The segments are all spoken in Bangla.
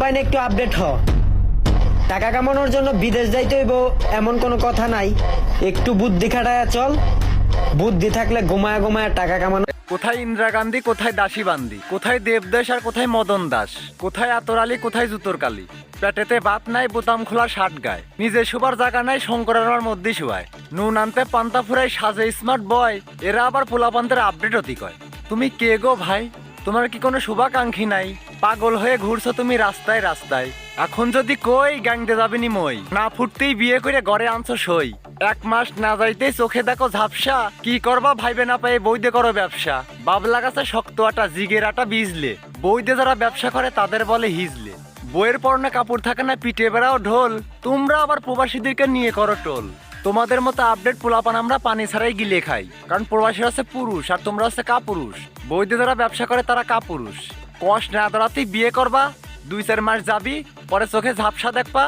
পাইন একটু আপডেট হ। টাকা কামানোর জন্য বিদেশ যাইতে হইব এমন কোনো কথা নাই, একটু বুদ্ধি খাটায়া চল। বুদ্ধি থাকলে ঘুমায়া ঘুমায়া টাকা কামানো। কোথায় ইন্দিরা গান্ধী, কোথায় দাসী বান্দি, কোথায় দেবদেশ আর কোথায় মদন দাস, কোথায় আতর আলী, কোথায় জুতোর কালি। পেটেতে ভাত নাই, বোতাম খোলা শার্ট গায়, নিজে শোবার জায়গা নাই, শঙ্করার মধ্যেই শোয়ায়। নুন আনতে পান্তা ফুরাই সাজে স্মার্ট বয়, এরা আবার পোলাপান্তের আপডেট অতি কয়। তুমি কে গো ভাই? তোমার কি কোনো শুভাকাঙ্ক্ষী নাই? পাগল হয়ে ঘুরছো তুমি রাস্তায় রাস্তায়। এখন যদি কই গ্যাংতে যাবিনি মই, না ফুটতেই বিয়ে করে ঘরে আনছো সই। 1 মাস না যাইতেই চোখে দেখো ঝাপসা, কি করবা ভাইবে না পায়ে বইদে করো ব্যবসা। বাবলা গাছে শক্ত আটা, জিগের আটা বিজলে, বইদে যারা ব্যবসা করে তাদের বলে হিজলে। বইয়ের পরনে কাপড় থাকে না, পিঠে বেড়াও ঢোল, তোমরা আবার প্রবাসীদেরকে নিয়ে করো টোল। তোমাদের মতো আপডেট পোলাপান আমরা পানি ছাড়াই গিলে খাই, কারণ প্রবাসীরা হচ্ছে পুরুষ আর তোমরা হচ্ছে কাপুরুষ। বইদে যারা ব্যবসা করে তারা কাপুরুষ। কষ্ট না দাঁড়াতেই বিয়ে করবা, 2-4 মাস যাবি, পরে চোখে ঝাপসা দেখবা,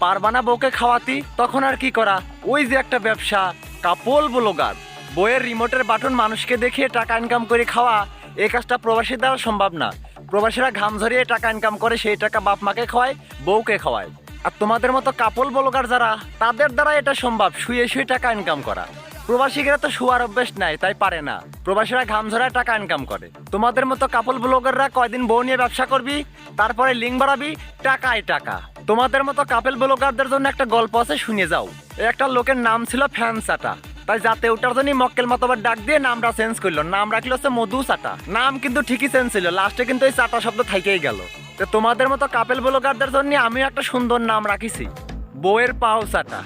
পারবা না বউকে খাওয়াতি, তখন আর কি করা? ওই যে একটা ব্যবসা, কাপল ব্লগার। বইয়ের রিমোটের বাটন মানুষকে দেখিয়ে টাকা ইনকাম করে খাওয়া, এই কাজটা প্রবাসীর দ্বারা সম্ভব না। প্রবাসীরা ঘাম ঝরিয়ে টাকা ইনকাম করে, সেই টাকা বাপ মাকে খাওয়ায়, বউকে খাওয়ায়। আর তোমাদের মতো কাপল ব্লগার যারা, তাদের দ্বারা এটা সম্ভব, শুয়ে শুয়ে টাকা ইনকাম করা। প্রবাসীরা তো শুয়ার অভ্যেস নাই, তাই পারে না। প্রবাসীরা ঘাম ঝরায় টাকা ইনকাম করে। তোমাদের মতো কাপল ব্লগাররা কয়দিন বউ নিয়ে ব্যবসা করবি, তারপরে লিঙ্ক বাড়াবি, টাকায় টাকা। তোমাদের মতো কাপল ব্লগারদের জন্য একটা গল্প আছে, শুনে যাও। একটা লোকের নাম ছিল ফ্যান চাটা, তাই যাতে ওটার জন্য মক্কেল মাতবার ডাক দিয়ে নামটা চেঞ্জ করলো। নাম রাখলো হচ্ছে মধু চাটা। নাম কিন্তু ঠিকই চেঞ্জ ছিল, লাস্টে কিন্তু এই চাটা শব্দ থাইকেই গেল। তো তোমাদের মতো কাপল ব্লগারদের জন্য আমি একটা সুন্দর নাম রাখিছি, বউয়ের পাও চাটা।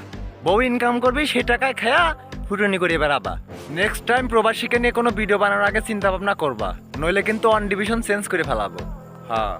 বউ ইনকাম করবি, সেই টাকায় খেয়া ফুটনি করে বেড়াবা। নেক্সট টাইম প্রবাসীকে নিয়ে কোনো ভিডিও বানানোর আগে চিন্তা ভাবনা করবা, নইলে কিন্তু অন ডিভিশন চেঞ্জ করে ফেলাবো। হ্যাঁ।